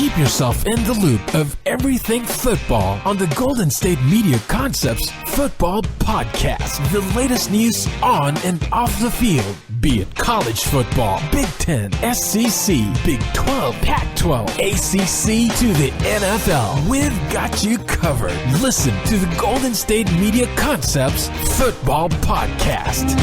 Keep yourself in the loop of everything football on the Golden State Media Concepts Football Podcast. The latest news on and off the field, be it college football, Big Ten, SEC, Big 12, Pac-12, ACC to the NFL. We've got you covered. Listen to the Golden State Media Concepts Football Podcast.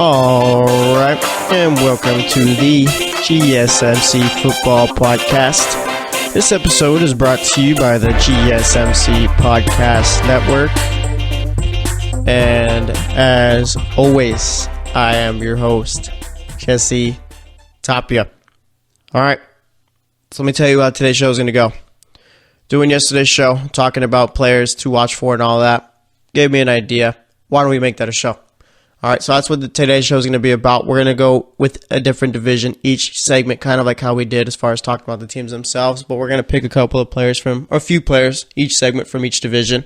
All right, and welcome to the GSMC Football Podcast. This episode is brought to you by the GSMC Podcast Network. And as always, I am your host, Jesse Tapia. All right, so let me tell you how today's show is going to go. Doing yesterday's show, talking about players to watch for and all that, gave me an idea. Why don't we make that a show? All right, so that's what today's show is going to be about. We're going to go with a different division each segment, kind of like how we did as far as talking about the teams themselves. But we're going to pick a couple of players from, or a few players, each segment from each division.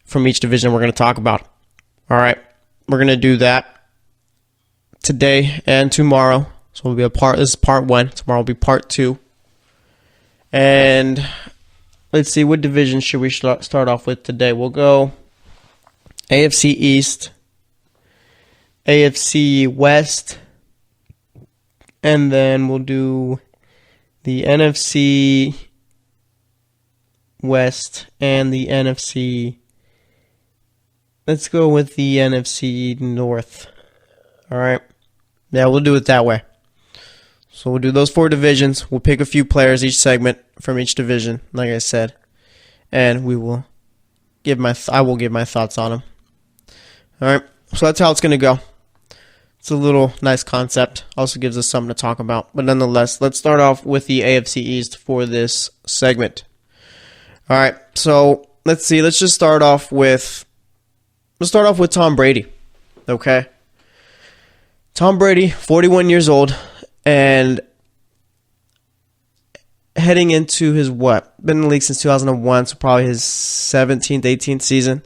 From each division we're going to talk about. All right, we're going to do that today and tomorrow. So we'll be this is part one. Tomorrow will be part two. And let's see, what division should we start off with today? We'll go AFC East, AFC West, and then we'll do the NFC West and the NFC. Let's go with the NFC North. All right. Yeah, we'll do it that way. So we'll do those four divisions. We'll pick a few players each segment from each division, like I said, and we will I will give my thoughts on them. All right. So that's how it's going to go. It's a little nice concept. Also gives us something to talk about. But nonetheless, let's start off with the AFC East for this segment. All right. So let's see. Let's start off with Tom Brady. Okay. Tom Brady, 41 years old, and heading into his been in the league since 2001, so probably his 17th, 18th season.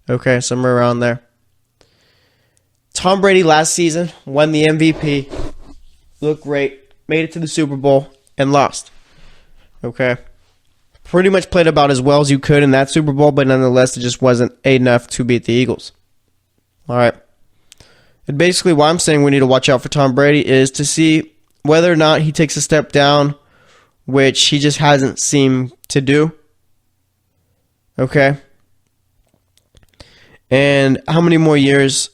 Okay, somewhere around there. Tom Brady last season won the MVP, looked great, made it to the Super Bowl, and lost. Okay. Pretty much played about as well as you could in that Super Bowl, but nonetheless, it just wasn't enough to beat the Eagles. All right. And basically, why I'm saying we need to watch out for Tom Brady is to see whether or not he takes a step down, which he just hasn't seemed to do. Okay. And how many more years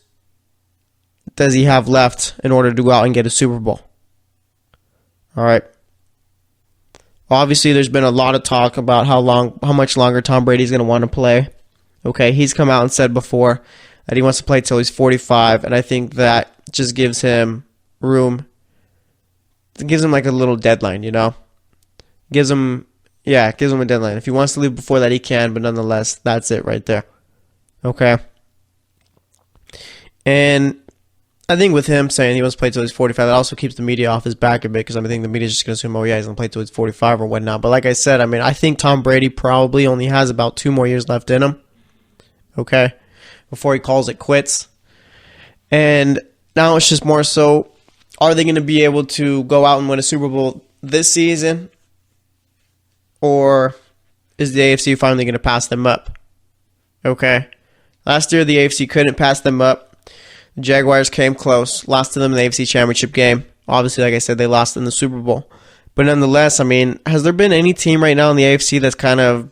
does he have left in order to go out and get a Super Bowl? All right. Obviously, there's been a lot of talk about how much longer Tom Brady's going to want to play. Okay, he's come out and said before that he wants to play till he's 45, and I think that just gives him room. It gives him like a little deadline, you know? Gives him a deadline. If he wants to leave before that, he can, but nonetheless, that's it right there. Okay. And I think with him saying he wants to play till he's 45, that also keeps the media off his back a bit, because I think the media is just going to assume, oh yeah, he's going to play till he's 45 or whatnot. But like I said, I think Tom Brady probably only has about 2 more years left in him, okay, before he calls it quits. And now it's just more so, are they going to be able to go out and win a Super Bowl this season, or is the AFC finally going to pass them up? Okay. Last year, the AFC couldn't pass them up. The Jaguars came close, lost to them in the AFC Championship game. Obviously, like I said, they lost in the Super Bowl. But nonetheless, has there been any team right now in the AFC that's kind of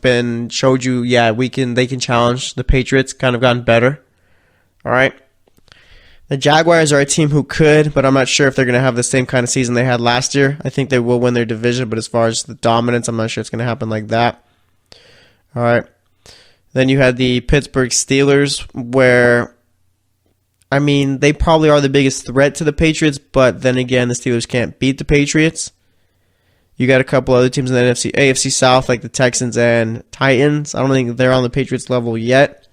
showed you, yeah, they can challenge the Patriots, kind of gotten better? All right. The Jaguars are a team who could, but I'm not sure if they're going to have the same kind of season they had last year. I think they will win their division, but as far as the dominance, I'm not sure it's going to happen like that. All right. Then you had the Pittsburgh Steelers, where they probably are the biggest threat to the Patriots, but then again, the Steelers can't beat the Patriots. You got a couple other teams in the AFC South, like the Texans and Titans. I don't think they're on the Patriots level yet.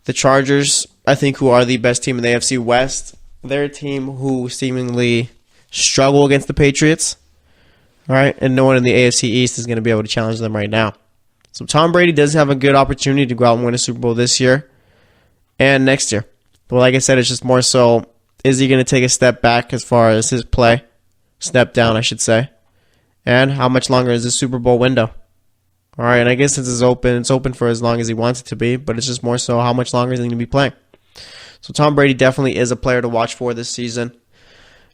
The Chargers I think, who are the best team in the AFC West. They're a team who seemingly struggle against the Patriots. All right, and no one in the AFC East is going to be able to challenge them right now. So Tom Brady does have a good opportunity to go out and win a Super Bowl this year and next year. But like I said, it's just more so, is he going to take a step back as far as his play? Step down, I should say. And how much longer is this Super Bowl window? All right, and I guess it's open for as long as he wants it to be, but it's just more so how much longer is he going to be playing. So Tom Brady definitely is a player to watch for this season.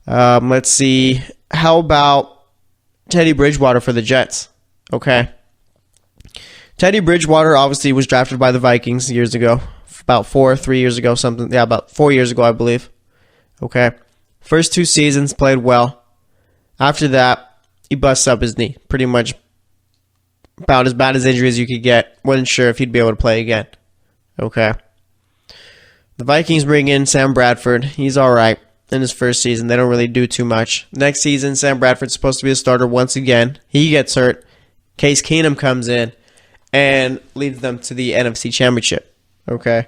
Let's see. How about Teddy Bridgewater for the Jets? Okay. Teddy Bridgewater obviously was drafted by the Vikings years ago. About 3 years ago, something. Yeah, about 4 years ago, I believe. Okay. First 2 seasons, played well. After that, he busts up his knee. Pretty much about as bad as injury as you could get. Wasn't sure if he'd be able to play again. Okay. The Vikings bring in Sam Bradford. He's all right in his first season. They don't really do too much. Next season, Sam Bradford's supposed to be a starter once again. He gets hurt. Case Keenum comes in and leads them to the NFC Championship. Okay.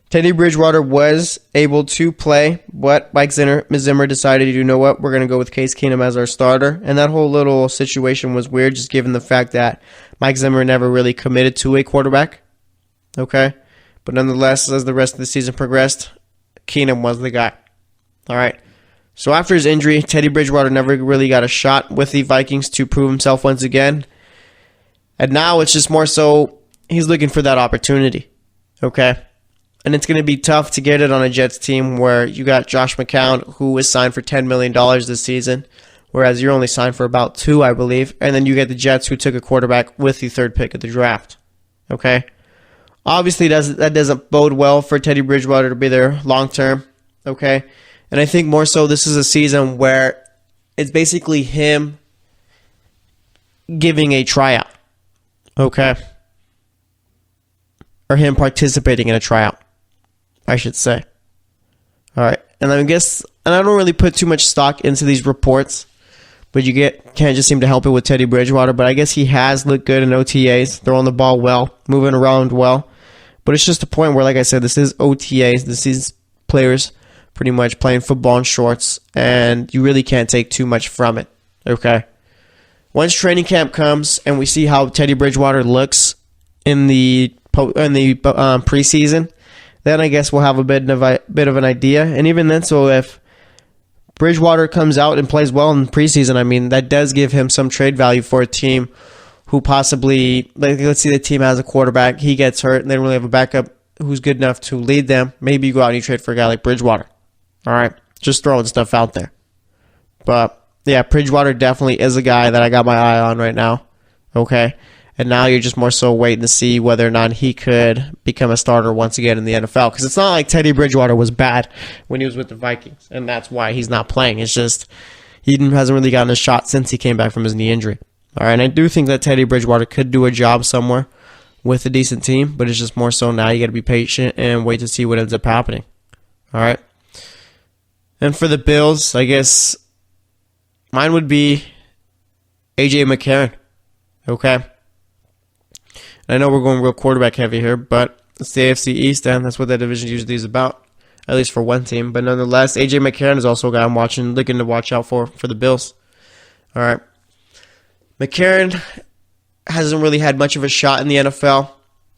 Teddy Bridgewater was able to play, but Mike Zimmer decided, you know what, we're going to go with Case Keenum as our starter. And that whole little situation was weird, just given the fact that Mike Zimmer never really committed to a quarterback. Okay. But nonetheless, as the rest of the season progressed, Keenum was the guy. All right. So after his injury, Teddy Bridgewater never really got a shot with the Vikings to prove himself once again. And now it's just more so he's looking for that opportunity. Okay. And it's going to be tough to get it on a Jets team where you got Josh McCown, who is signed for $10 million this season, whereas you're only signed for about $2 million, I believe. And then you get the Jets, who took a quarterback with the 3rd pick of the draft. Okay. Obviously, that doesn't bode well for Teddy Bridgewater to be there long term. Okay. And I think more so this is a season where it's basically him giving a tryout. Okay. Or him participating in a tryout, I should say. All right. And I don't really put too much stock into these reports, but can't just seem to help it with Teddy Bridgewater. But I guess he has looked good in OTAs, throwing the ball well, moving around well. But it's just a point where, like I said, this is OTAs. This is players pretty much playing football in shorts, and you really can't take too much from it. Okay. Once training camp comes and we see how Teddy Bridgewater looks in the preseason, then I guess we'll have a bit of an idea. And even then, so if Bridgewater comes out and plays well in preseason, I mean, that does give him some trade value for a team who possibly, let's see, the team has a quarterback, he gets hurt, and they don't really have a backup who's good enough to lead them. Maybe you go out and you trade for a guy like Bridgewater. All right, just throwing stuff out there. But yeah, Bridgewater definitely is a guy that I got my eye on right now. Okay. And now you're just more so waiting to see whether or not he could become a starter once again in the NFL. Because it's not like Teddy Bridgewater was bad when he was with the Vikings, and that's why he's not playing. It's just he hasn't really gotten a shot since he came back from his knee injury. All right, and I do think that Teddy Bridgewater could do a job somewhere with a decent team, but it's just more so now you got to be patient and wait to see what ends up happening. All right. And for the Bills, I guess mine would be A.J. McCarron. Okay. I know we're going real quarterback heavy here, but it's the AFC East, and that's what that division usually is about, at least for one team. But nonetheless, A.J. McCarron is also a guy I'm looking to watch out for the Bills. All right. McCarron hasn't really had much of a shot in the NFL.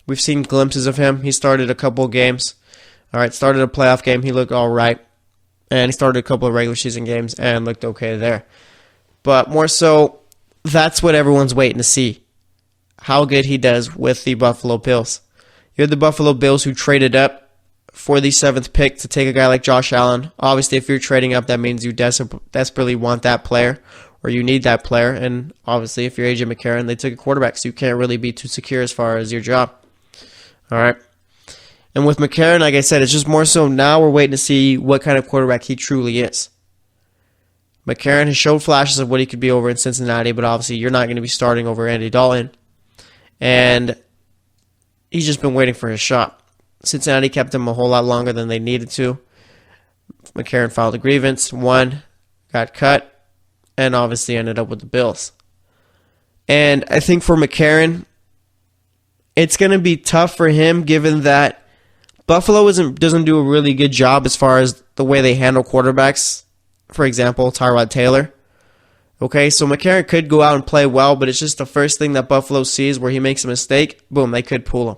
We've seen glimpses of him. He started a couple of games. All right, started a playoff game. He looked all right. And he started a couple of regular season games and looked okay there. But more so, that's what everyone's waiting to see. How good he does with the Buffalo Bills. You had the Buffalo Bills who traded up for the 7th pick to take a guy like Josh Allen. Obviously, if you're trading up, that means you desperately want that player or you need that player. And obviously, if you're A.J. McCarron, they took a quarterback, so you can't really be too secure as far as your job. All right. And with McCarron, like I said, it's just more so now we're waiting to see what kind of quarterback he truly is. McCarron has showed flashes of what he could be over in Cincinnati, but obviously you're not going to be starting over Andy Dalton. And he's just been waiting for his shot. Cincinnati kept him a whole lot longer than they needed to. McCarron filed a grievance, won, got cut, and obviously ended up with the Bills. And I think for McCarron, it's going to be tough for him given that Buffalo doesn't do a really good job as far as the way they handle quarterbacks. For example, Tyrod Taylor. Okay, so McCarron could go out and play well, but it's just the first thing that Buffalo sees where he makes a mistake, boom, they could pull him.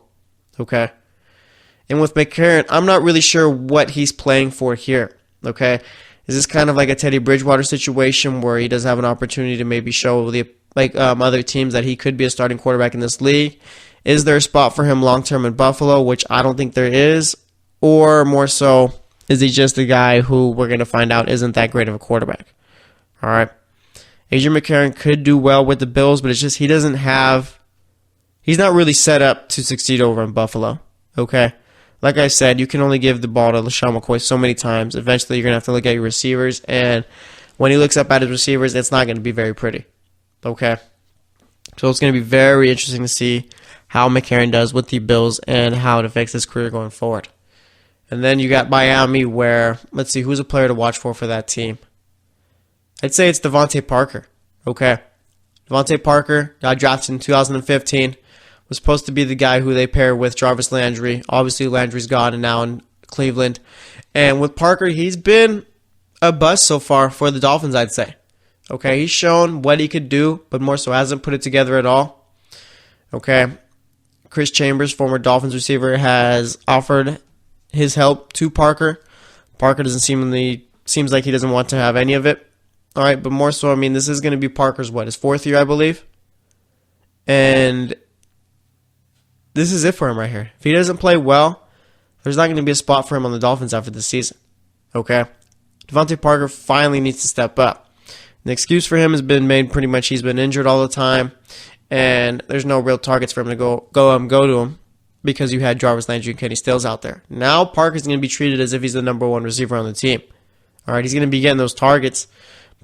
Okay. And with McCarron, I'm not really sure what he's playing for here. Okay. Is this kind of like a Teddy Bridgewater situation where he does have an opportunity to maybe show the other teams that he could be a starting quarterback in this league? Is there a spot for him long-term in Buffalo, which I don't think there is? Or more so, is he just a guy who we're going to find out isn't that great of a quarterback? All right. Adrian McCarron could do well with the Bills, but it's just he's not really set up to succeed over in Buffalo. Okay? Like I said, you can only give the ball to LaShawn McCoy so many times. Eventually, you're going to have to look at your receivers, and when he looks up at his receivers, it's not going to be very pretty. Okay? So it's going to be very interesting to see how McCarron does with the Bills and how it affects his career going forward. And then you got Miami where, let's see, who's a player to watch for that team? I'd say it's Devontae Parker. Okay. Devontae Parker got drafted in 2015. Was supposed to be the guy who they pair with Jarvis Landry. Obviously, Landry's gone and now in Cleveland. And with Parker, he's been a bust so far for the Dolphins, I'd say. Okay, he's shown what he could do, but more so hasn't put it together at all. Okay. Chris Chambers, former Dolphins receiver, has offered his help to Parker. Parker seems like he doesn't want to have any of it. All right, but more so, I mean, this is going to be Parker's, his fourth year, I believe. And this is it for him right here. If he doesn't play well, there's not going to be a spot for him on the Dolphins after this season. Okay? Devontae Parker finally needs to step up. The excuse for him has been made pretty much he's been injured all the time, and there's no real targets for him to go to him because you had Jarvis Landry and Kenny Stills out there. Now Parker's going to be treated as if he's the number one receiver on the team. All right, he's going to be getting those targets.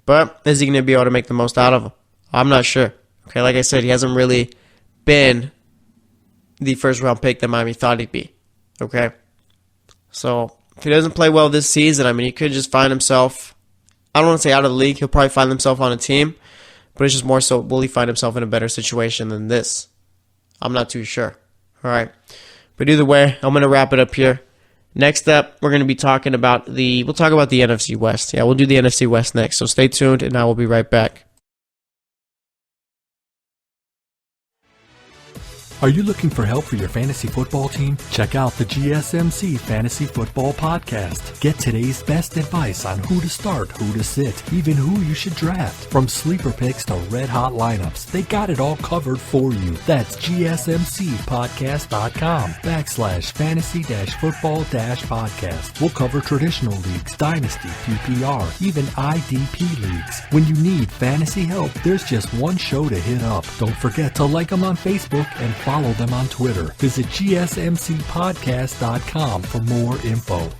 But is he going to be able to make the most out of them? I'm not sure. Okay, like I said, he hasn't really been the first-round pick that Miami thought he'd be. Okay? So, if he doesn't play well this season, I mean, he could just find himself, I don't want to say out of the league, he'll probably find himself on a team, but it's just more so, will he find himself in a better situation than this? I'm not too sure. All right? But either way, I'm going to wrap it up here. Next up, we're going to be talking about we'll talk about the NFC West. Yeah, we'll do the NFC West next. So stay tuned, and I will be right back. Are you looking for help for your fantasy football team? Check out the GSMC Fantasy Football Podcast. Get today's best advice on who to start, who to sit, even who you should draft. From sleeper picks to red-hot lineups, they got it all covered for you. That's gsmcpodcast.com/fantasy-football-podcast. We'll cover traditional leagues, dynasty, PPR, even IDP leagues. When you need fantasy help, there's just one show to hit up. Don't forget to like them on Facebook and follow them on Twitter. Visit gsmcpodcast.com for more info.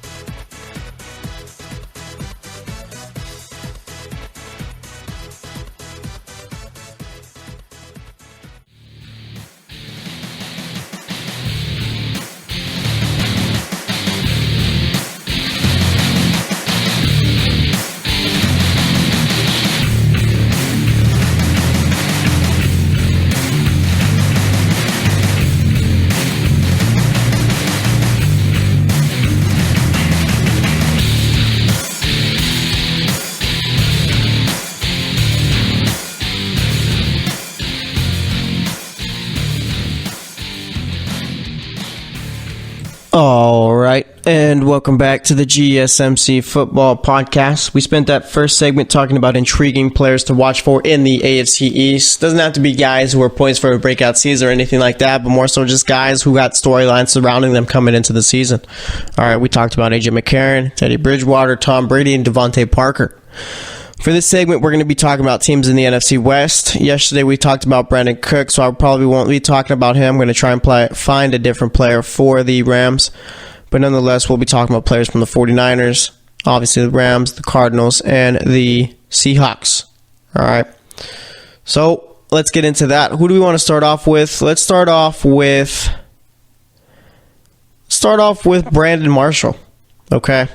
All right, and welcome back to the GSMC Football Podcast. We spent that first segment talking about intriguing players to watch for in the AFC East. Doesn't have to be guys who are poised for a breakout season or anything like that, but more so just guys who got storylines surrounding them coming into the season. All right, we talked about AJ McCarron, Teddy Bridgewater, Tom Brady, and Devontae Parker. For this segment, we're going to be talking about teams in the NFC West. Yesterday, we talked about Brandon Cook, so I probably won't be talking about him. I'm going to try and find a different player for the Rams. But nonetheless, we'll be talking about players from the 49ers, obviously the Rams, the Cardinals, and the Seahawks. All right. So let's get into that. Who do we want to start off with? Let's start off with Brandon Marshall. Okay.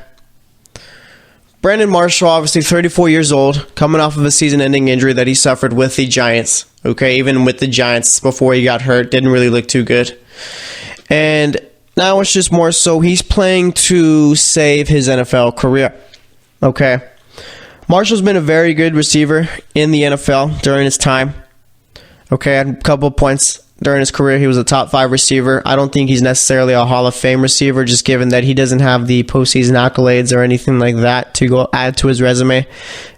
Brandon Marshall, obviously 34 years old, coming off of a season-ending injury that he suffered with the Giants. Okay, even with the Giants before he got hurt, didn't really look too good. And Now it's just more so he's playing to save his NFL career. Okay. Marshall's been a very good receiver in the NFL during his time. Okay, at a couple of points during his career, he was a top 5 receiver. I don't think he's necessarily a Hall of Fame receiver, just given that he doesn't have the postseason accolades or anything like that to go add to his resume.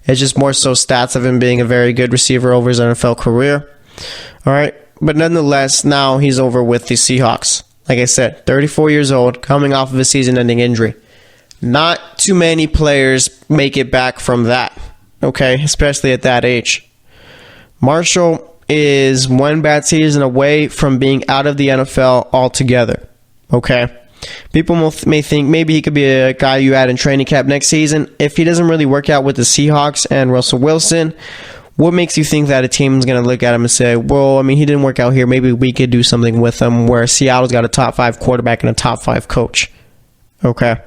It's just more so stats of him being a very good receiver over his NFL career. All right, but nonetheless, now he's over with the Seahawks. Like I said, 34 years old, coming off of a season-ending injury. Not too many players make it back from that, okay, especially at that age. Marshall is one bad season away from being out of the NFL altogether, okay? People may think maybe he could be a guy you add in training camp next season. If he doesn't really work out with the Seahawks and Russell Wilson, what makes you think that a team is going to look at him and say, well, I mean, he didn't work out here. Maybe we could do something with him, where Seattle's got a top 5 quarterback and a top 5 coach, okay?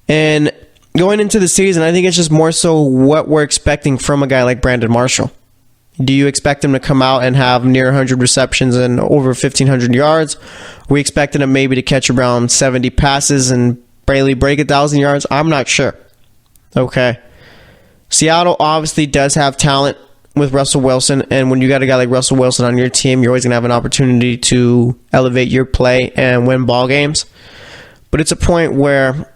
And going into the season, I think it's just more so what we're expecting from a guy like Brandon Marshall. Do you expect him to come out and have near 100 receptions and over 1,500 yards? We expected him maybe to catch around 70 passes and barely break 1,000 yards? I'm not sure. Okay. Seattle obviously does have talent with Russell Wilson, and when you got a guy like Russell Wilson on your team, you're always going to have an opportunity to elevate your play and win ball games. But it's a point where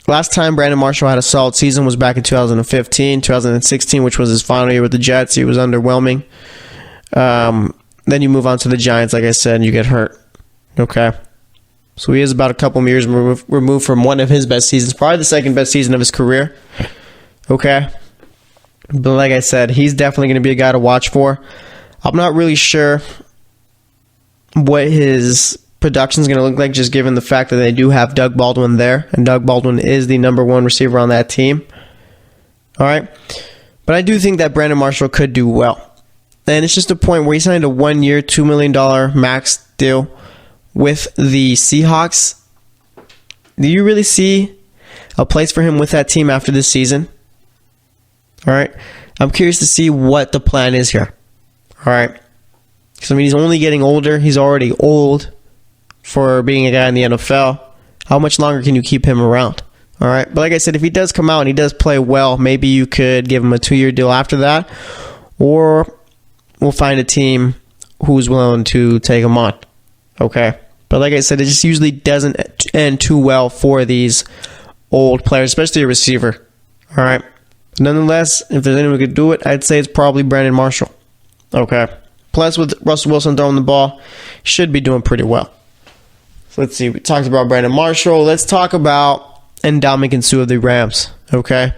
last time Brandon Marshall had a solid season was back in 2015, 2016, which was his final year with the Jets. He was underwhelming. Then you move on to the Giants, like I said, and you get hurt. Okay. So he is about a couple of years removed from one of his best seasons, probably the second best season of his career. Okay. But like I said, he's definitely going to be a guy to watch for. I'm not really sure what his production is going to look like, just given the fact that they do have Doug Baldwin there, and Doug Baldwin is the number 1 receiver on that team. All right. But I do think that Brandon Marshall could do well. And it's just a point where he signed a 1-year, $2 million max deal with the Seahawks. Do you really see a place for him with that team after this season? All right. I'm curious to see what the plan is here. All right. Because, I mean, he's only getting older. He's already old for being a guy in the NFL. How much longer can you keep him around? All right. But like I said, if he does come out and he does play well, maybe you could give him a 2-year deal after that. Or we'll find a team who's willing to take him on. Okay. But like I said, it just usually doesn't end too well for these old players, especially a receiver. All right. Nonetheless, if there's anyone who could do it, I'd say it's probably Brandon Marshall. Okay. Plus, with Russell Wilson throwing the ball, he should be doing pretty well. So let's see. We talked about Brandon Marshall. Let's talk about Ndamukong Suh of the Rams. Okay.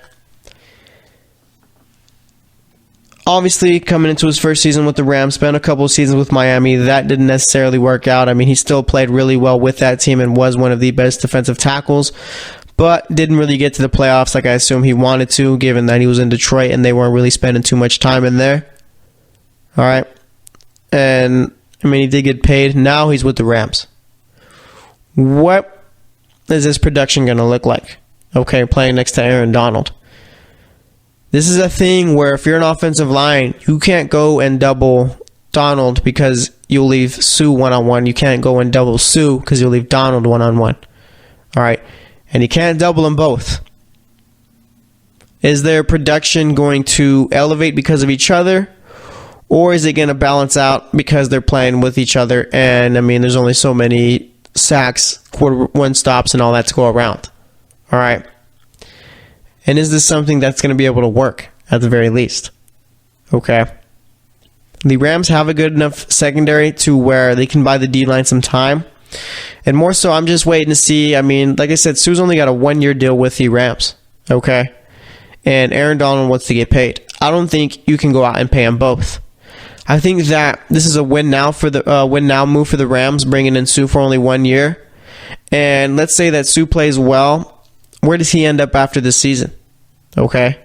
Obviously, coming into his first season with the Rams, spent a couple of seasons with Miami. That didn't necessarily work out. I mean, he still played really well with that team and was one of the best defensive tackles, but didn't really get to the playoffs like I assume he wanted to, given that he was in Detroit and they weren't really spending too much time in there. All right. And, I mean, he did get paid. Now he's with the Rams. What is this production going to look like? Okay, playing next to Aaron Donald. This is a thing where if you're an offensive line, you can't go and double Donald because you'll leave Sue one-on-one. You can't go and double Sue because you'll leave Donald one-on-one. All right. And you can't double them both. Is their production going to elevate because of each other? Or is it going to balance out because they're playing with each other? And, I mean, there's only so many sacks, quarter one stops, and all that to go around. All right. And is this something that's going to be able to work at the very least? Okay. The Rams have a good enough secondary to where they can buy the D-line some time. And more so, I'm just waiting to see. I mean, like I said, Sue's only got a 1-year deal with the Rams. Okay. And Aaron Donald wants to get paid. I don't think you can go out and pay them both. I think that this is a win now move for the Rams, bringing in Sue for only 1 year. And let's say that Sue plays well. Where does he end up after this season? Okay.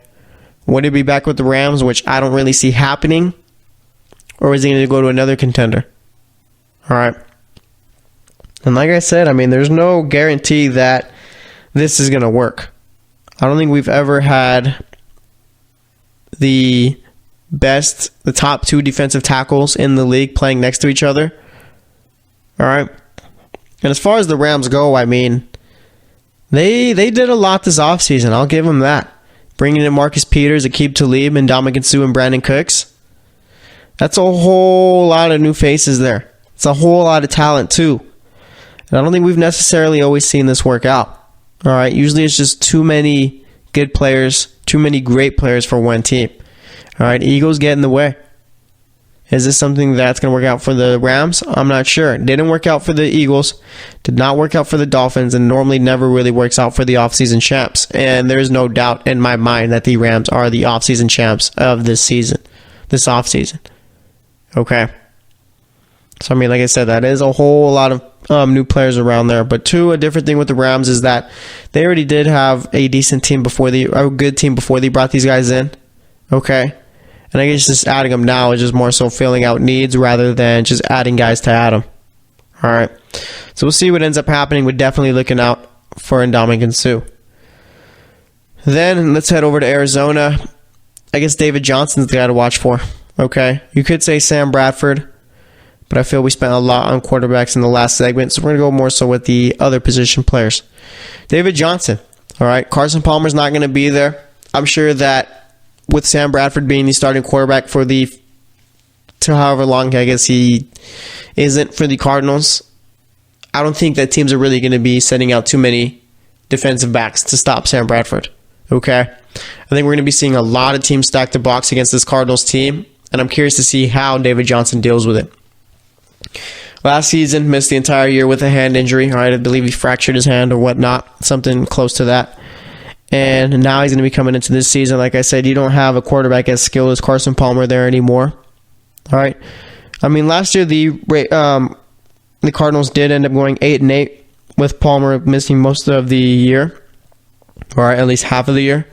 Would he be back with the Rams, which I don't really see happening? Or is he going to go to another contender? All right. And like I said, I mean, there's no guarantee that this is going to work. I don't think we've ever had the top 2 defensive tackles in the league playing next to each other. All right. And as far as the Rams go, I mean, they did a lot this offseason. I'll give them that. Bringing in Marcus Peters, Aqib Talib, and Ndamukong Suh and Brandon Cooks. That's a whole lot of new faces there. It's a whole lot of talent, too. And I don't think we've necessarily always seen this work out. All right, usually it's just too many good players, too many great players for one team. All right, egos get in the way. Is this something that's going to work out for the Rams? I'm not sure. It didn't work out for the Eagles. Did not work out for the Dolphins, and normally never really works out for the offseason champs. And there's no doubt in my mind that the Rams are the offseason champs of this season, this offseason. Okay. So, I mean, like I said, that is a whole lot of new players around there. But a different thing with the Rams is that they already did have a decent team a good team before they brought these guys in. Okay. And I guess just adding them now is just more so filling out needs rather than just adding guys to add them. All right. So we'll see what ends up happening. We're definitely looking out for Ndamukong Suh. Then let's head over to Arizona. I guess David Johnson's the guy to watch for. Okay. You could say Sam Bradford, but I feel we spent a lot on quarterbacks in the last segment, so we're going to go more so with the other position players. David Johnson. All right. Carson Palmer's not going to be there. I'm sure that with Sam Bradford being the starting quarterback for to however long I guess he isn't for the Cardinals, I don't think that teams are really going to be sending out too many defensive backs to stop Sam Bradford. Okay? I think we're going to be seeing a lot of teams stack the box against this Cardinals team, and I'm curious to see how David Johnson deals with it. Last season, missed the entire year with a hand injury. All right, I believe he fractured his hand or whatnot, something close to that. And now he's going to be coming into this season. Like I said, you don't have a quarterback as skilled as Carson Palmer there anymore. All right. I mean, last year the Cardinals did end up going 8-8 with Palmer missing most of the year, or at least half of the year.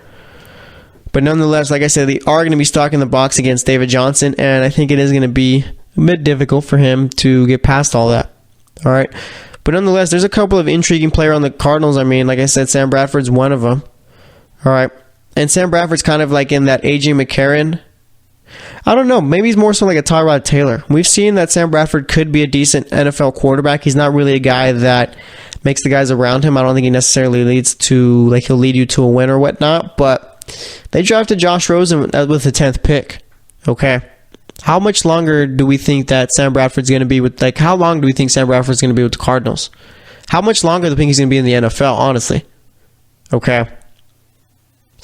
But nonetheless, like I said, they are going to be stocking the box against David Johnson, and I think it is going to be a bit difficult for him to get past all that. All right. But nonetheless, there's a couple of intriguing players on the Cardinals. I mean, like I said, Sam Bradford's one of them. All right. And Sam Bradford's kind of like in that A.J. McCarron. I don't know. Maybe he's more so like a Tyrod Taylor. We've seen that Sam Bradford could be a decent NFL quarterback. He's not really a guy that makes the guys around him. I don't think he necessarily leads to, like, he'll lead you to a win or whatnot. But they drafted Josh Rosen with the 10th pick. Okay. How much longer do we think that Sam Bradford's going to be with, like, how long do we think Sam Bradford's going to be with the Cardinals? How much longer do we think he's going to be in the NFL, honestly? Okay.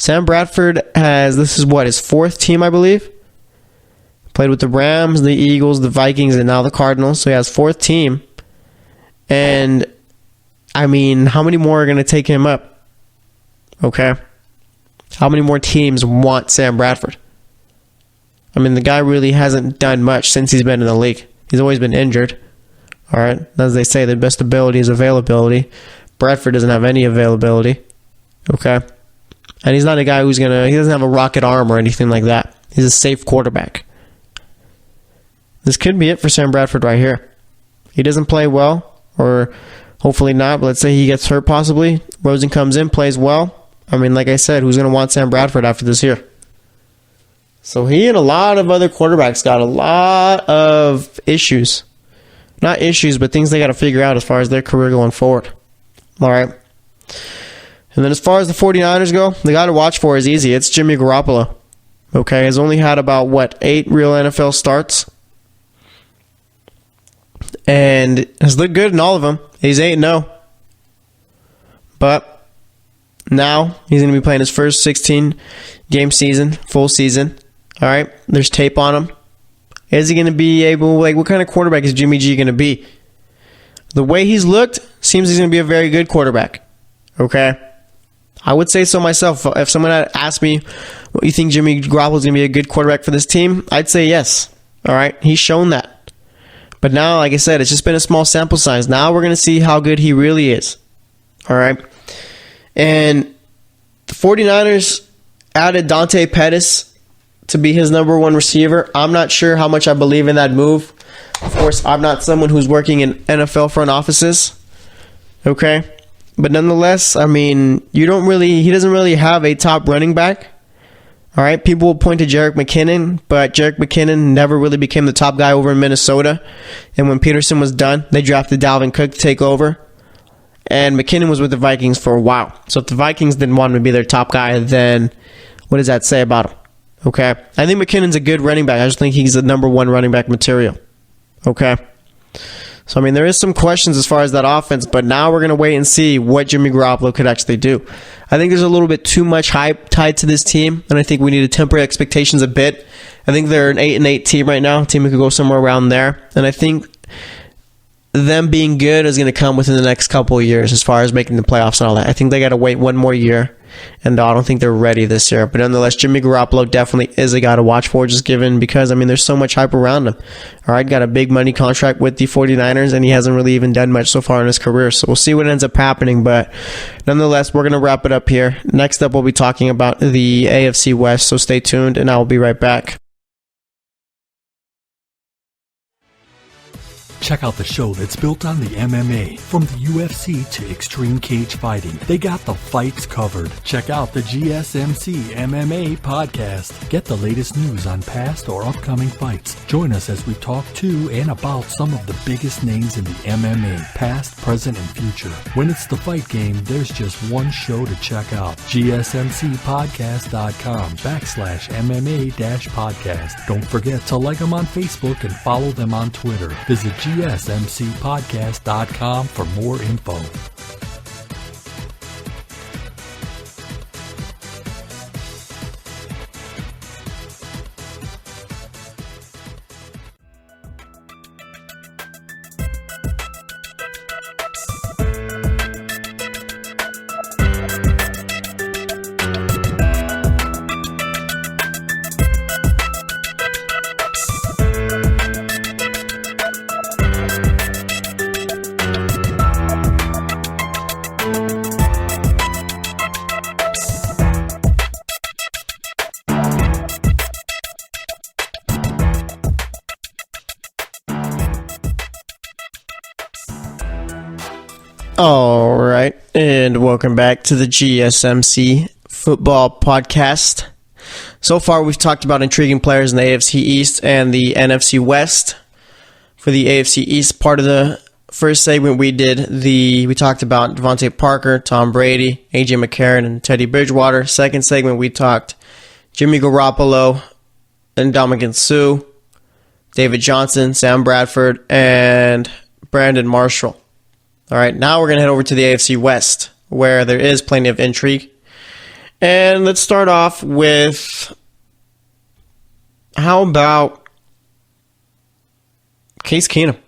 Sam Bradford this is what, his fourth team, I believe? Played with the Rams, the Eagles, the Vikings, and now the Cardinals. So he has fourth team. And, I mean, how many more are going to take him up? Okay. How many more teams want Sam Bradford? I mean, the guy really hasn't done much since he's been in the league. He's always been injured. All right. As they say, the best ability is availability. Bradford doesn't have any availability. Okay. And he's not a guy he doesn't have a rocket arm or anything like that. He's a safe quarterback. This could be it for Sam Bradford right here. He doesn't play well, or hopefully not, but let's say he gets hurt possibly. Rosen comes in, plays well. I mean, like I said, who's going to want Sam Bradford after this year? So he and a lot of other quarterbacks got a lot of issues. Not issues, but things they got to figure out as far as their career going forward. All right. And then as far as the 49ers go, the guy to watch for is easy. It's Jimmy Garoppolo. Okay, he's only had about, 8 real NFL starts. And has looked good in all of them. He's 8-0. But now he's going to be playing his first 16-game season, full season. All right, there's tape on him. Is he going to be able, what kind of quarterback is Jimmy G going to be? The way he's looked, seems he's going to be a very good quarterback. Okay? I would say so myself. If someone had asked me, what you think Jimmy Garoppolo is going to be a good quarterback for this team, I'd say yes. All right? He's shown that. But now, like I said, it's just been a small sample size. Now we're going to see how good he really is. All right? And the 49ers added Dante Pettis to be his number one receiver. I'm not sure how much I believe in that move. Of course, I'm not someone who's working in NFL front offices. Okay? But nonetheless, I mean, he doesn't really have a top running back. All right, people will point to Jerick McKinnon, but Jerick McKinnon never really became the top guy over in Minnesota. And when Peterson was done, they drafted Dalvin Cook to take over. And McKinnon was with the Vikings for a while. So if the Vikings didn't want him to be their top guy, then what does that say about him? Okay. I think McKinnon's a good running back. I just think he's the number one running back material. Okay. So, I mean, there is some questions as far as that offense, but now we're going to wait and see what Jimmy Garoppolo could actually do. I think there's a little bit too much hype tied to this team, and I think we need to temper expectations a bit. I think they're an 8-8 team right now, a team who could go somewhere around there, and I think them being good is going to come within the next couple of years as far as making the playoffs and all that. I think they got to wait one more year, and I don't think they're ready this year. But nonetheless, Jimmy Garoppolo definitely is a guy to watch for, just given because, I mean, there's so much hype around him. All right, got a big money contract with the 49ers, and he hasn't really even done much so far in his career. So we'll see what ends up happening. But nonetheless, we're going to wrap it up here. Next up, we'll be talking about the AFC West, so stay tuned, and I will be right back. Check out the show that's built on the MMA. From the UFC to extreme cage fighting, they got the fights covered. Check out the GSMC MMA podcast. Get the latest news on past or upcoming fights. Join us as we talk to and about some of the biggest names in the MMA, past, present, and future. When it's the fight game, there's just one show to check out. GSMCpodcast.com/MMA-podcast. Don't forget to like them on Facebook and follow them on Twitter. Visit GSMCpodcast.com for more info. All right, and welcome back to the GSMC Football Podcast. So far, we've talked about intriguing players in the AFC East and the NFC West. For the AFC East part of the first segment, we talked about Devontae Parker, Tom Brady, AJ McCarron, and Teddy Bridgewater. Second segment, we talked Jimmy Garoppolo and Ndamukong Suh, David Johnson, Sam Bradford, and Brandon Marshall. All right, now we're going to head over to the AFC West, where there is plenty of intrigue. And let's start off with, how about Case Keenum?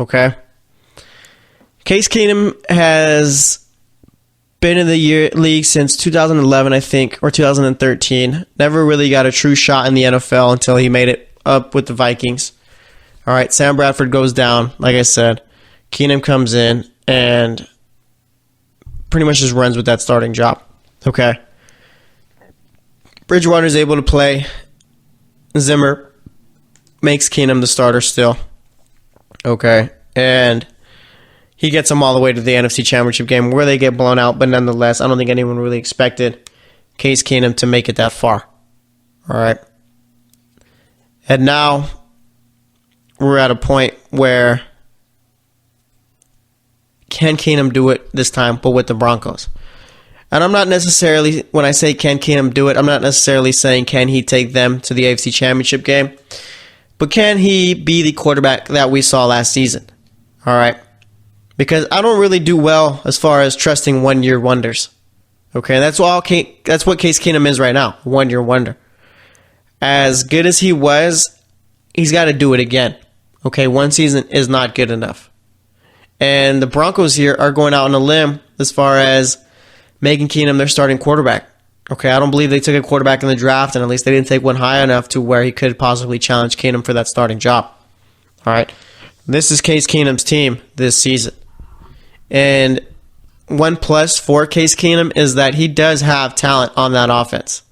Okay. Case Keenum has been in the league since 2011, I think, or 2013. Never really got a true shot in the NFL until he made it up with the Vikings. All right, Sam Bradford goes down, like I said. Keenum comes in and pretty much just runs with that starting job. Okay. Bridgewater is able to play. Zimmer makes Keenum the starter still. Okay. And he gets them all the way to the NFC Championship game where they get blown out, but nonetheless, I don't think anyone really expected Case Keenum to make it that far. All right. And now we're at a point where can Keenum do it this time, but with the Broncos? And I'm not necessarily, when I say can Keenum do it, I'm not necessarily saying can he take them to the AFC Championship game, but can he be the quarterback that we saw last season? All right. Because I don't really do well as far as trusting one-year wonders. Okay, that's what Case Keenum is right now, one-year wonder. As good as he was, he's got to do it again. Okay, one season is not good enough. And the Broncos here are going out on a limb as far as making Keenum their starting quarterback. Okay, I don't believe they took a quarterback in the draft, and at least they didn't take one high enough to where he could possibly challenge Keenum for that starting job. All right, this is Case Keenum's team this season. And one plus for Case Keenum is that he does have talent on that offense.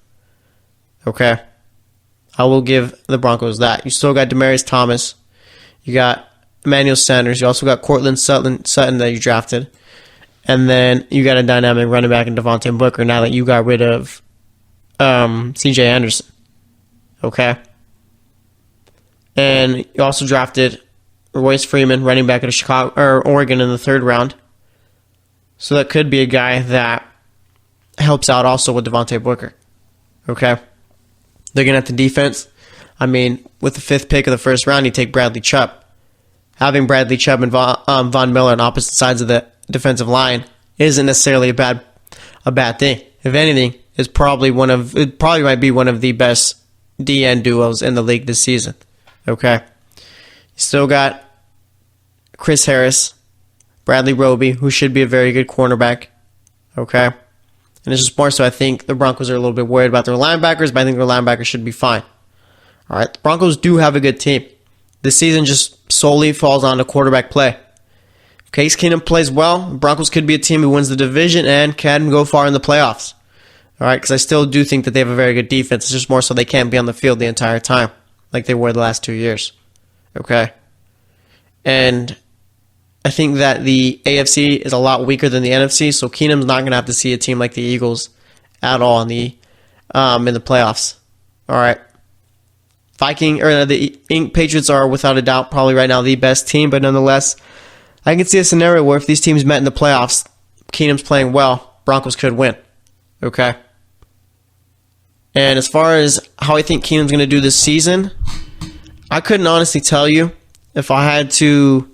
Okay, I will give the Broncos that. You still got Demaryius Thomas. You got Emmanuel Sanders. You also got Cortland Sutton that you drafted. And then you got a dynamic running back in Devontae Booker now that you got rid of C.J. Anderson. Okay? And you also drafted Royce Freeman, running back out of Oregon in the 3rd round. So that could be a guy that helps out also with Devontae Booker. Okay? Looking at the defense, I mean, with the 5th pick of the 1st round, you take Bradley Chubb. Having Bradley Chubb and Von Miller on opposite sides of the defensive line isn't necessarily a bad thing. If anything, it probably might be one of the best DN duos in the league this season. Okay? You still got Chris Harris, Bradley Roby, who should be a very good cornerback. Okay? And it's just more so I think the Broncos are a little bit worried about their linebackers, but I think their linebackers should be fine. All right? The Broncos do have a good team. This season just solely falls on the quarterback play. If Case Keenum plays well, the Broncos could be a team who wins the division and can go far in the playoffs. All right? Because I still do think that they have a very good defense. It's just more so they can't be on the field the entire time like they were the last 2 years. Okay? And I think that the AFC is a lot weaker than the NFC, so Keenum's not going to have to see a team like the Eagles at all in the playoffs. All right, the Patriots are without a doubt probably right now the best team, but nonetheless, I can see a scenario where if these teams met in the playoffs, Keenum's playing well, Broncos could win. Okay, and as far as how I think Keenum's going to do this season, I couldn't honestly tell you. If I had to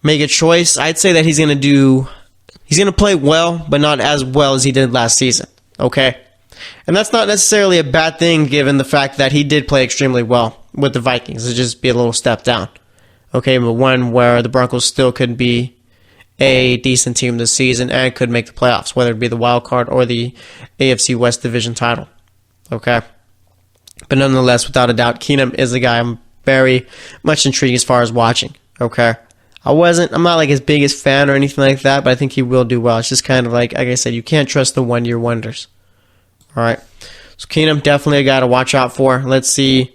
make a choice, I'd say that he's going to play well, but not as well as he did last season. Okay? And that's not necessarily a bad thing given the fact that he did play extremely well with the Vikings. It'd just be a little step down. Okay, but one where the Broncos still could be a decent team this season and could make the playoffs, whether it be the wild card or the AFC West division title. Okay? But nonetheless, without a doubt, Keenum is the guy I'm very much intrigued as far as watching. Okay? I'm not like his biggest fan or anything like that, but I think he will do well. It's just kind of like I said, you can't trust the one-year wonders. All right. So Keenum, definitely a guy to watch out for. Let's see.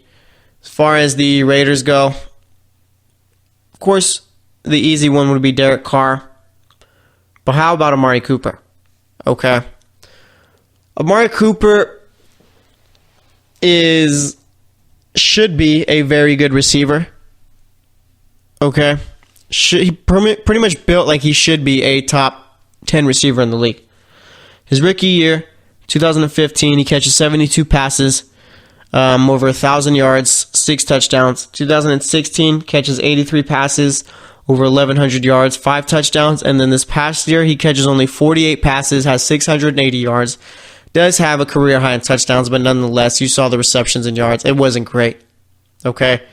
As far as the Raiders go, of course, the easy one would be Derek Carr. But how about Amari Cooper? Okay. Amari Cooper should be a very good receiver. Okay. He pretty much built like he should be a top 10 receiver in the league. His rookie year, 2015, he catches 72 passes, over 1,000 yards, 6 touchdowns. 2016, catches 83 passes, over 1,100 yards, 5 touchdowns. And then this past year, he catches only 48 passes, has 680 yards. Does have a career high in touchdowns, but nonetheless, you saw the receptions and yards. It wasn't great. Okay?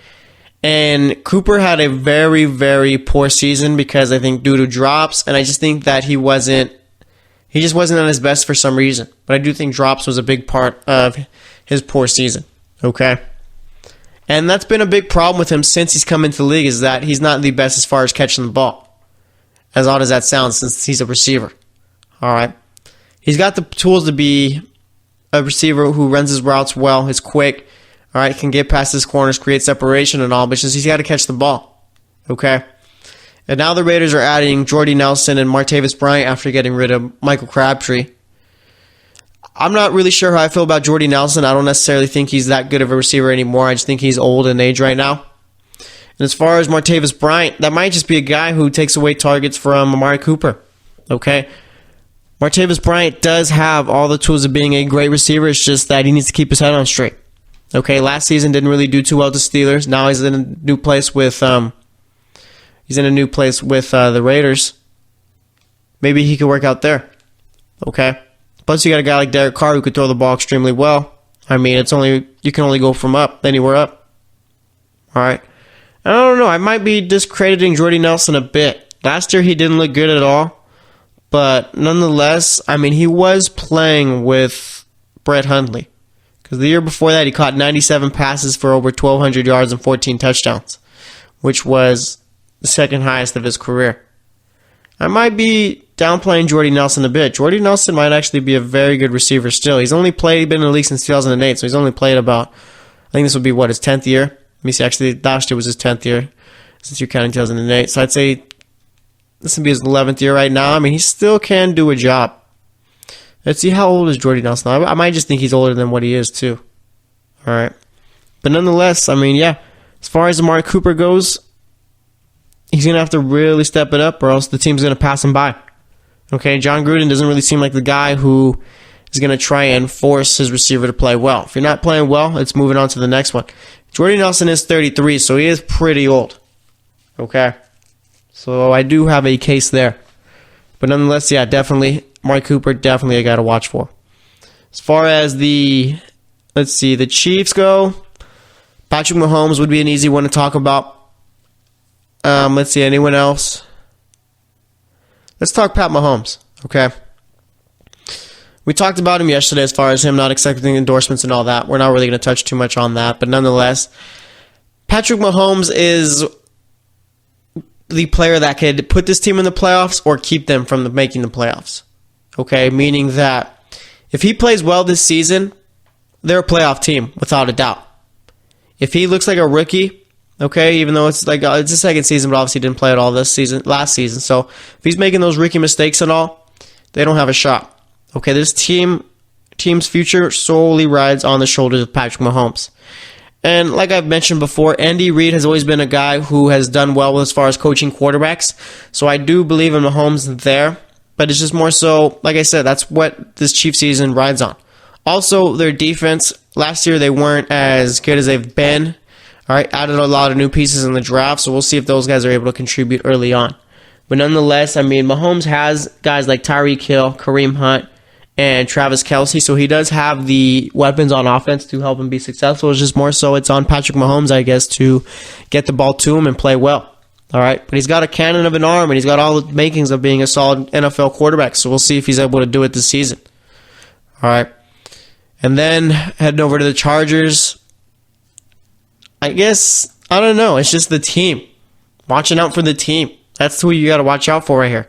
And Cooper had a very, very poor season because I think due to drops, and I just think that he just wasn't at his best for some reason. But I do think drops was a big part of his poor season. Okay? And that's been a big problem with him since he's come into the league, is that he's not the best as far as catching the ball. As odd as that sounds, since he's a receiver. All right? He's got the tools to be a receiver who runs his routes well, is quick, all right, can get past his corners, create separation and all, but just he's got to catch the ball. Okay? And now the Raiders are adding Jordy Nelson and Martavis Bryant after getting rid of Michael Crabtree. I'm not really sure how I feel about Jordy Nelson. I don't necessarily think he's that good of a receiver anymore. I just think he's old in age right now. And as far as Martavis Bryant, that might just be a guy who takes away targets from Amari Cooper. Okay? Martavis Bryant does have all the tools of being a great receiver. It's just that he needs to keep his head on straight. Okay, last season didn't really do too well to Steelers. Now he's in a new place with the Raiders. Maybe he could work out there. Okay. Plus you got a guy like Derek Carr who could throw the ball extremely well. I mean, you can only go from anywhere up. All right. I don't know. I might be discrediting Jordy Nelson a bit. Last year he didn't look good at all, but nonetheless, I mean, he was playing with Brett Hundley. Because the year before that, he caught 97 passes for over 1,200 yards and 14 touchdowns, which was the second highest of his career. I might be downplaying Jordy Nelson a bit. Jordy Nelson might actually be a very good receiver still. He's only been in the league since 2008, so he's only played about, I think this would be, his 10th year? Let me see, actually, last year was his 10th year, since you're counting 2008. So I'd say this would be his 11th year right now. I mean, he still can do a job. Let's see, how old is Jordy Nelson? I might just think he's older than what he is, too. All right. But nonetheless, I mean, yeah, as far as Amari Cooper goes, he's going to have to really step it up or else the team's going to pass him by. Okay, John Gruden doesn't really seem like the guy who is going to try and force his receiver to play well. If you're not playing well, it's moving on to the next one. Jordy Nelson is 33, so he is pretty old. Okay, so I do have a case there. But nonetheless, yeah, definitely, Amari Cooper, definitely a guy to watch for. As far as the Chiefs go, Patrick Mahomes would be an easy one to talk about. Let's see, anyone else? Let's talk Pat Mahomes, okay? We talked about him yesterday as far as him not accepting endorsements and all that. We're not really going to touch too much on that. But nonetheless, Patrick Mahomes is the player that could put this team in the playoffs or keep them from making the playoffs. Okay, meaning that if he plays well this season, they're a playoff team without a doubt. If he looks like a rookie, okay, even though it's a second season, but obviously didn't play at all last season. So if he's making those rookie mistakes and all, they don't have a shot. Okay, this team's future solely rides on the shoulders of Patrick Mahomes. And like I've mentioned before, Andy Reid has always been a guy who has done well as far as coaching quarterbacks. So I do believe in Mahomes there. But it's just more so, like I said, that's what this Chiefs season rides on. Also, their defense, last year they weren't as good as they've been. All right, added a lot of new pieces in the draft, so we'll see if those guys are able to contribute early on. But nonetheless, I mean, Mahomes has guys like Tyreek Hill, Kareem Hunt, and Travis Kelce, so he does have the weapons on offense to help him be successful. It's just more so it's on Patrick Mahomes, I guess, to get the ball to him and play well. All right, but he's got a cannon of an arm, and he's got all the makings of being a solid NFL quarterback, so we'll see if he's able to do it this season. All right, and then heading over to the Chargers, I guess, I don't know, it's just the team. Watching out for the team. That's who you got to watch out for right here.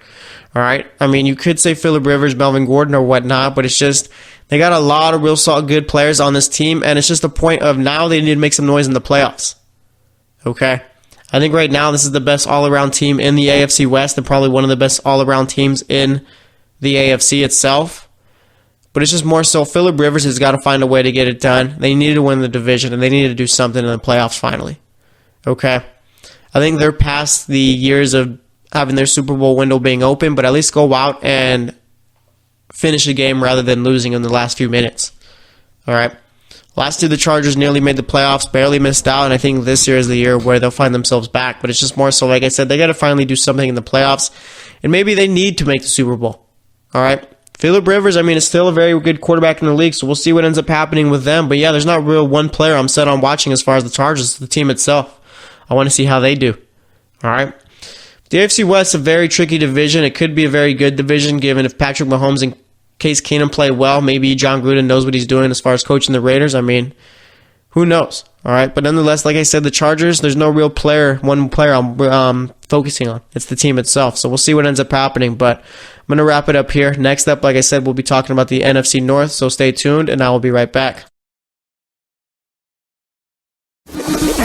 All right. I mean, you could say Phillip Rivers, Melvin Gordon, or whatnot, but it's just they got a lot of real solid, good players on this team, and it's just a point of now they need to make some noise in the playoffs. Okay. I think right now this is the best all-around team in the AFC West and probably one of the best all-around teams in the AFC itself. But it's just more so Phillip Rivers has got to find a way to get it done. They needed to win the division, and they needed to do something in the playoffs finally. Okay. I think they're past the years of having their Super Bowl window being open, but at least go out and finish a game rather than losing in the last few minutes. All right. Last year, the Chargers nearly made the playoffs, barely missed out, and I think this year is the year where they'll find themselves back. But it's just more so, like I said, they got to finally do something in the playoffs, and maybe they need to make the Super Bowl. All right. Phillip Rivers, I mean, is still a very good quarterback in the league, so we'll see what ends up happening with them. But yeah, there's not real one player I'm set on watching as far as the Chargers, the team itself. I want to see how they do. All right. The AFC West is a very tricky division. It could be a very good division given if Patrick Mahomes and Case Keenum play well. Maybe John Gruden knows what he's doing as far as coaching the Raiders. I mean, who knows? All right. But nonetheless, like I said, the Chargers, there's no real player, one player I'm focusing on. It's the team itself. So we'll see what ends up happening. But I'm going to wrap it up here. Next up, like I said, we'll be talking about the NFC North. So stay tuned, and I will be right back.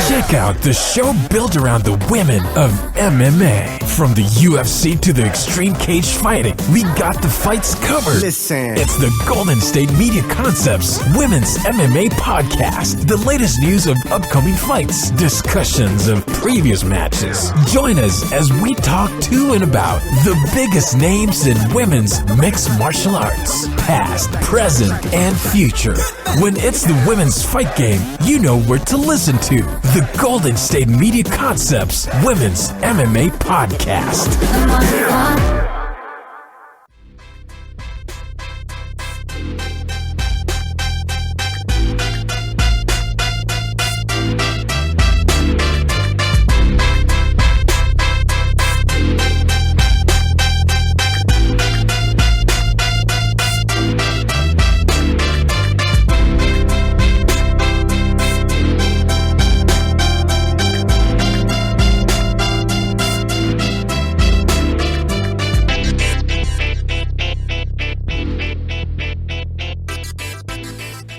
Check out the show built around the women of MMA. From the UFC to the extreme cage fighting, we got the fights covered. Listen. It's the Golden State Media Concepts Women's MMA Podcast. The latest news of upcoming fights, discussions of previous matches. Join us as we talk to and about the biggest names in women's mixed martial arts. Past, present, and future. When it's the women's fight game, you know where to listen to. The Golden State Media Concepts Women's MMA Podcast.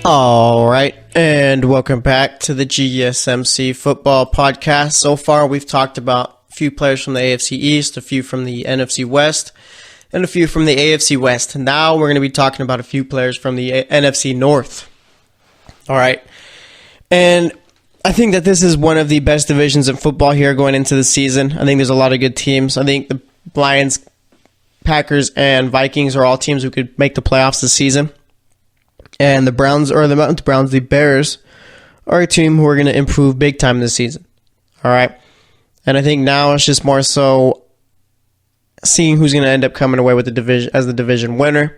All right, and welcome back to the GSMC Football Podcast. So far, we've talked about a few players from the AFC East, a few from the NFC West, and a few from the AFC West. Now we're going to be talking about a few players from the NFC North. All right. And I think that this is one of the best divisions in football here going into the season. I think there's a lot of good teams. I think the Lions, Packers, and Vikings are all teams who could make the playoffs this season. And the the Bears are a team who are going to improve big time this season. All right. And I think now it's just more so seeing who's going to end up coming away with the division as the division winner.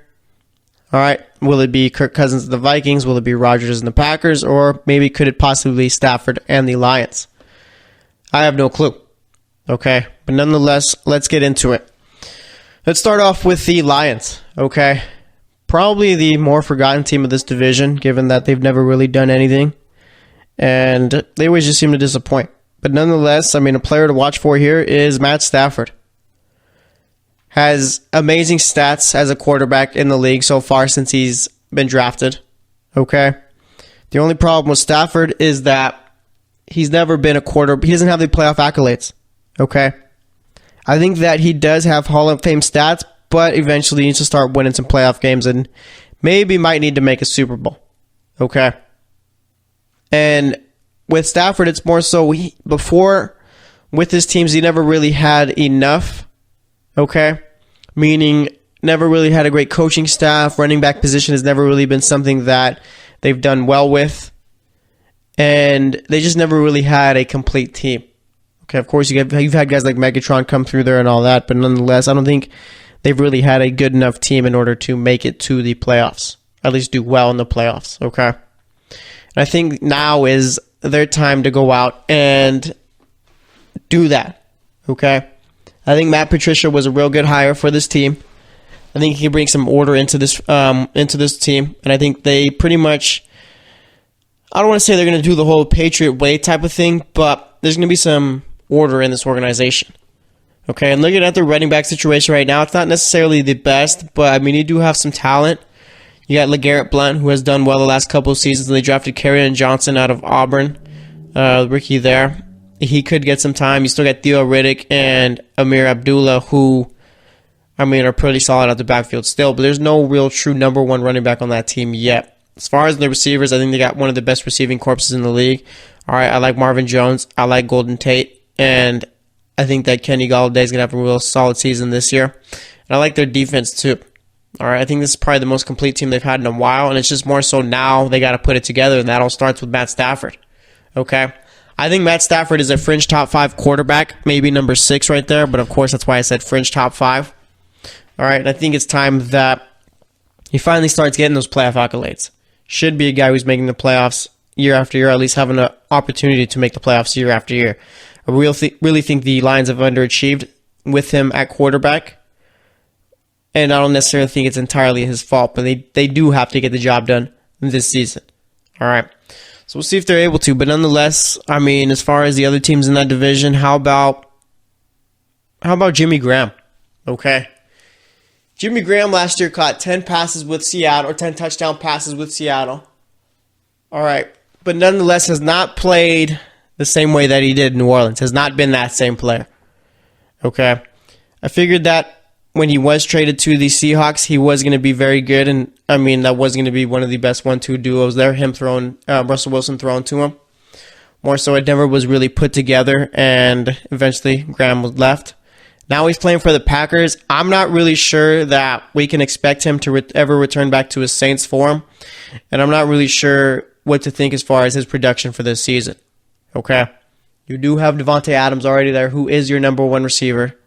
All right. Will it be Kirk Cousins and the Vikings? Will it be Rodgers and the Packers? Or maybe could it possibly be Stafford and the Lions? I have no clue. Okay. But nonetheless, let's get into it. Let's start off with the Lions. Okay. Probably the more forgotten team of this division, given that they've never really done anything. And they always just seem to disappoint. But nonetheless, I mean, a player to watch for here is Matt Stafford. Has amazing stats as a quarterback in the league so far since he's been drafted. Okay? The only problem with Stafford is that he's never been a quarterback. He doesn't have the playoff accolades. Okay? I think that he does have Hall of Fame stats, but eventually he needs to start winning some playoff games and maybe might need to make a Super Bowl. Okay? And with Stafford, it's more so before with his teams, he never really had enough. Okay? Meaning never really had a great coaching staff. Running back position has never really been something that they've done well with. And they just never really had a complete team. Okay, of course, you've had guys like Megatron come through there and all that, but nonetheless, I don't think they've really had a good enough team in order to make it to the playoffs. At least do well in the playoffs, okay? And I think now is their time to go out and do that, okay? I think Matt Patricia was a real good hire for this team. I think he can bring some order into this team, and I think they pretty much, I don't want to say they're going to do the whole Patriot way type of thing, but there's going to be some order in this organization. Okay, and looking at the running back situation right now, it's not necessarily the best, but I mean, you do have some talent. You got LeGarrette Blount, who has done well the last couple of seasons. They drafted Kerryon Johnson out of Auburn, rookie there. He could get some time. You still got Theo Riddick and Amir Abdullah, who, I mean, are pretty solid out the backfield still, but there's no real true number one running back on that team yet. As far as the receivers, I think they got one of the best receiving corpses in the league. All right, I like Marvin Jones. I like Golden Tate. And I think that Kenny Golladay is going to have a real solid season this year. And I like their defense too. All right, I think this is probably the most complete team they've had in a while. And it's just more so now they got to put it together. And that all starts with Matt Stafford. Okay? I think Matt Stafford is a fringe top 5 quarterback. Maybe number 6 right there. But of course, that's why I said fringe top 5. All right, and I think it's time that he finally starts getting those playoff accolades. Should be a guy who's making the playoffs year after year, at least having an opportunity to make the playoffs year after year. I really think the Lions have underachieved with him at quarterback. And I don't necessarily think it's entirely his fault, but they do have to get the job done this season. All right. So we'll see if they're able to. But nonetheless, I mean, as far as the other teams in that division, how about Jimmy Graham? Okay. Jimmy Graham last year caught 10 passes with Seattle, or 10 touchdown passes with Seattle. All right. But nonetheless has not played the same way that he did in New Orleans. Has not been that same player. Okay. I figured that when he was traded to the Seahawks, he was going to be very good. And, I mean, that was going to be one of the best 1-2 duos there. Him throwing, Russell Wilson throwing to him. More so, it never was really put together. And eventually, Graham was left. Now he's playing for the Packers. I'm not really sure that we can expect him to ever return back to his Saints form. And I'm not really sure what to think as far as his production for this season. Okay? You do have Devontae Adams already there, who is your number 1 receiver.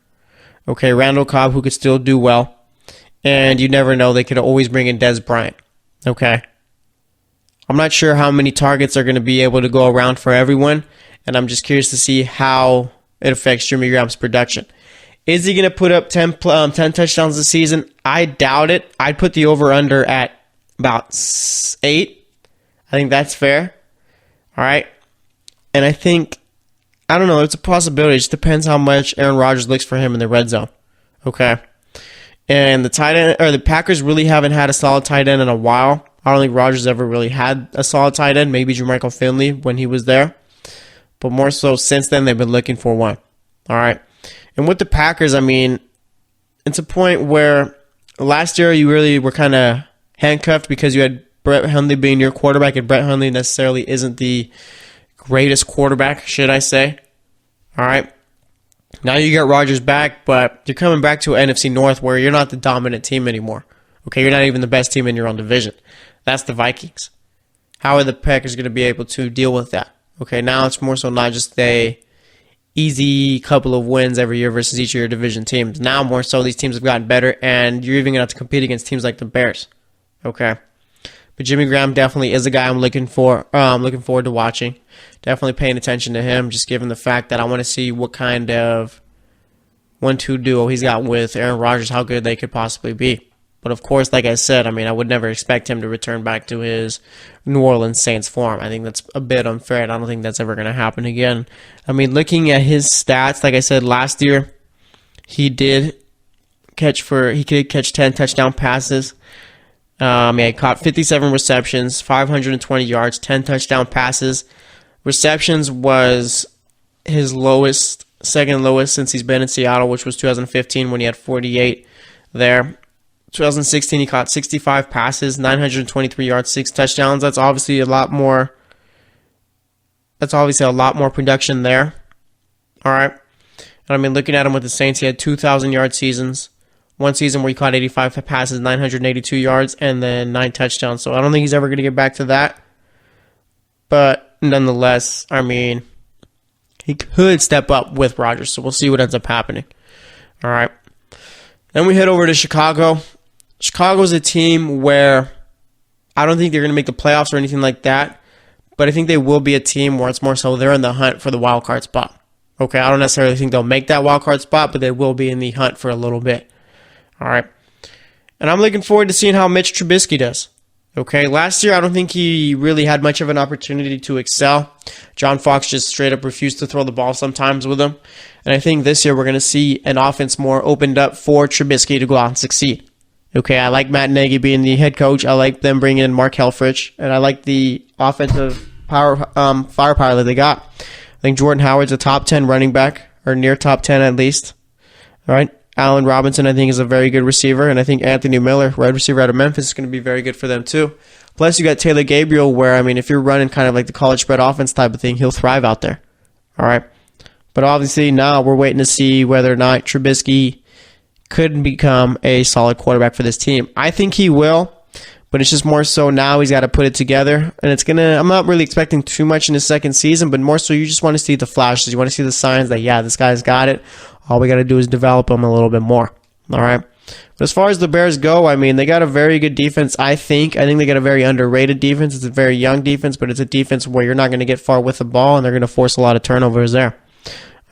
Okay, Randall Cobb, who could still do well. And you never know, they could always bring in Dez Bryant. Okay? I'm not sure how many targets are going to be able to go around for everyone. And I'm just curious to see how it affects Jimmy Graham's production. Is he going to put up 10 touchdowns this season? I doubt it. I'd put the over-under at about 8. I think that's fair. All right. And I think, I don't know, it's a possibility. It just depends how much Aaron Rodgers looks for him in the red zone. Okay. And the Packers really haven't had a solid tight end in a while. I don't think Rodgers ever really had a solid tight end. Maybe Jermichael Finley when he was there. But more so since then, they've been looking for one. All right. And with the Packers, I mean, it's a point where last year you really were kind of handcuffed because you had Brett Hundley being your quarterback, and Brett Hundley necessarily isn't the greatest quarterback, should I say. All right. Now you get Rodgers back, but you're coming back to an NFC North where you're not the dominant team anymore. Okay, you're not even the best team in your own division. That's the Vikings. How are the Packers going to be able to deal with that? Okay, now it's more so not just a easy couple of wins every year versus each of your division teams. Now more so these teams have gotten better, and you're even going to have to compete against teams like the Bears. Okay, but Jimmy Graham definitely is a guy I'm looking forward to watching. Definitely paying attention to him, just given the fact that I want to see what kind of 1-2 duo he's got with Aaron Rodgers, how good they could possibly be. But of course, like I said, I would never expect him to return back to his New Orleans Saints form. I think that's a bit unfair, and I don't think that's ever going to happen again. Looking at his stats, like I said, last year, he could catch 10 touchdown passes. He caught 57 receptions, 520 yards, 10 touchdown passes. Receptions was his second lowest since he's been in Seattle, which was 2015 when he had 48 there. 2016, he caught 65 passes, 923 yards, 6 touchdowns. That's obviously a lot more production there. All right. And looking at him with the Saints, he had 2,000-yard seasons. One season where he caught 85 passes, 982 yards, and then 9 touchdowns. So I don't think he's ever going to get back to that. But nonetheless, he could step up with Rodgers. So we'll see what ends up happening. All right. Then we head over to Chicago. Chicago's a team where I don't think they're going to make the playoffs or anything like that. But I think they will be a team where it's more so they're in the hunt for the wild card spot. Okay, I don't necessarily think they'll make that wild card spot, but they will be in the hunt for a little bit. All right. And I'm looking forward to seeing how Mitch Trubisky does. Okay, last year I don't think he really had much of an opportunity to excel. John Fox just straight up refused to throw the ball sometimes with him. And I think this year we're going to see an offense more opened up for Trubisky to go out and succeed. Okay, I like Matt Nagy being the head coach. I like them bringing in Mark Helfrich. And I like the offensive firepower that they got. I think Jordan Howard's a top 10 running back, or near top 10 at least. All right. Allen Robinson, I think, is a very good receiver. And I think Anthony Miller, wide receiver out of Memphis, is going to be very good for them too. Plus, you got Taylor Gabriel, where, if you're running kind of like the college spread offense type of thing, he'll thrive out there. All right. But obviously, now we're waiting to see whether or not Trubisky could become a solid quarterback for this team. I think he will, but it's just more so now he's got to put it together. And I'm not really expecting too much in his second season, but more so you just want to see the flashes. You want to see the signs that, yeah, this guy's got it. All we got to do is develop him a little bit more. All right. But as far as the Bears go, they got a very good defense, I think. I think they got a very underrated defense. It's a very young defense, but it's a defense where you're not going to get far with the ball, and they're going to force a lot of turnovers there.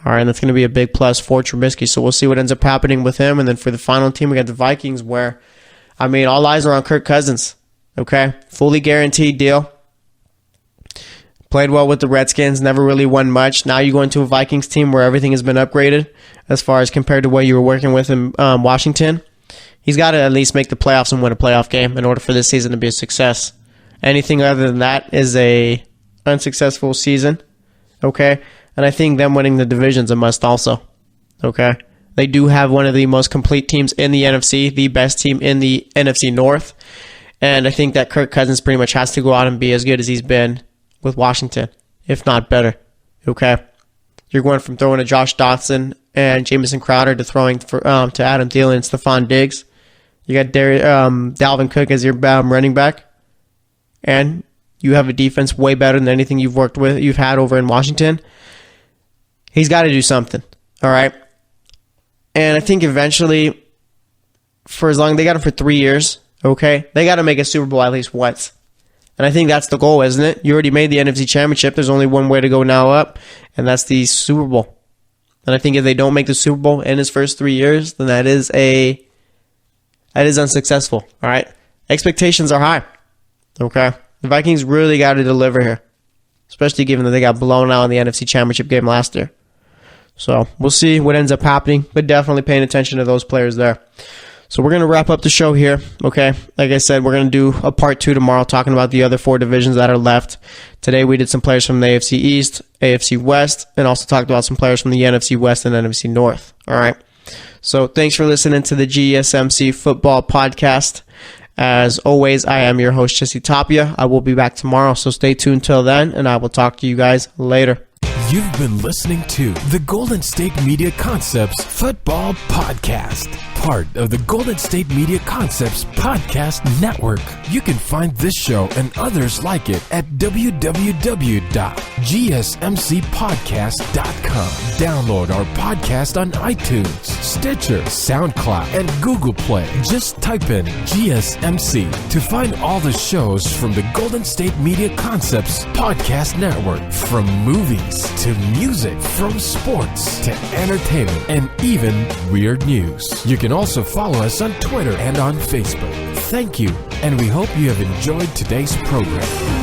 All right, and that's going to be a big plus for Trubisky. So we'll see what ends up happening with him. And then for the final team, we got the Vikings, where, all eyes are on Kirk Cousins. Okay, fully guaranteed deal. Played well with the Redskins, never really won much. Now you go into a Vikings team where everything has been upgraded as far as compared to what you were working with in Washington. He's got to at least make the playoffs and win a playoff game in order for this season to be a success. Anything other than that is a unsuccessful season. Okay, and I think them winning the division's a must also. Okay, they do have one of the most complete teams in the NFC, the best team in the NFC North. And I think that Kirk Cousins pretty much has to go out and be as good as he's been with Washington, if not better. Okay, you're going from throwing to Josh Dotson and Jamison Crowder to throwing to Adam Thielen and Stephon Diggs. You got Dalvin Cook as your running back, and you have a defense way better than anything you've had over in Washington. He's got to do something. All right, and I think eventually, for as long they got him for 3 years. Okay, they got to make a Super Bowl at least once. And I think that's the goal, isn't it? You already made the NFC Championship. There's only one way to go now up, and that's the Super Bowl. And I think if they don't make the Super Bowl in his first 3 years, then that is unsuccessful. All right, expectations are high. Okay, the Vikings really got to deliver here, especially given that they got blown out in the NFC Championship game last year. So we'll see what ends up happening, but definitely paying attention to those players there. So we're going to wrap up the show here, okay? Like I said, we're going to do a part 2 tomorrow talking about the other 4 divisions that are left. Today we did some players from the AFC East, AFC West, and also talked about some players from the NFC West and NFC North, all right? So thanks for listening to the GSMC Football Podcast. As always, I am your host, Jesse Tapia. I will be back tomorrow, so stay tuned till then, and I will talk to you guys later. You've been listening to the Golden State Media Concepts Football Podcast, part of the Golden State Media Concepts Podcast Network. You can find this show and others like it at www.gsmcpodcast.com. Download our podcast on iTunes, Stitcher, SoundCloud, and Google Play. Just type in GSMC to find all the shows from the Golden State Media Concepts Podcast Network, from movies to music, from sports to entertainment, and even weird news. You can also follow us on Twitter and on Facebook. Thank you, and we hope you have enjoyed today's program.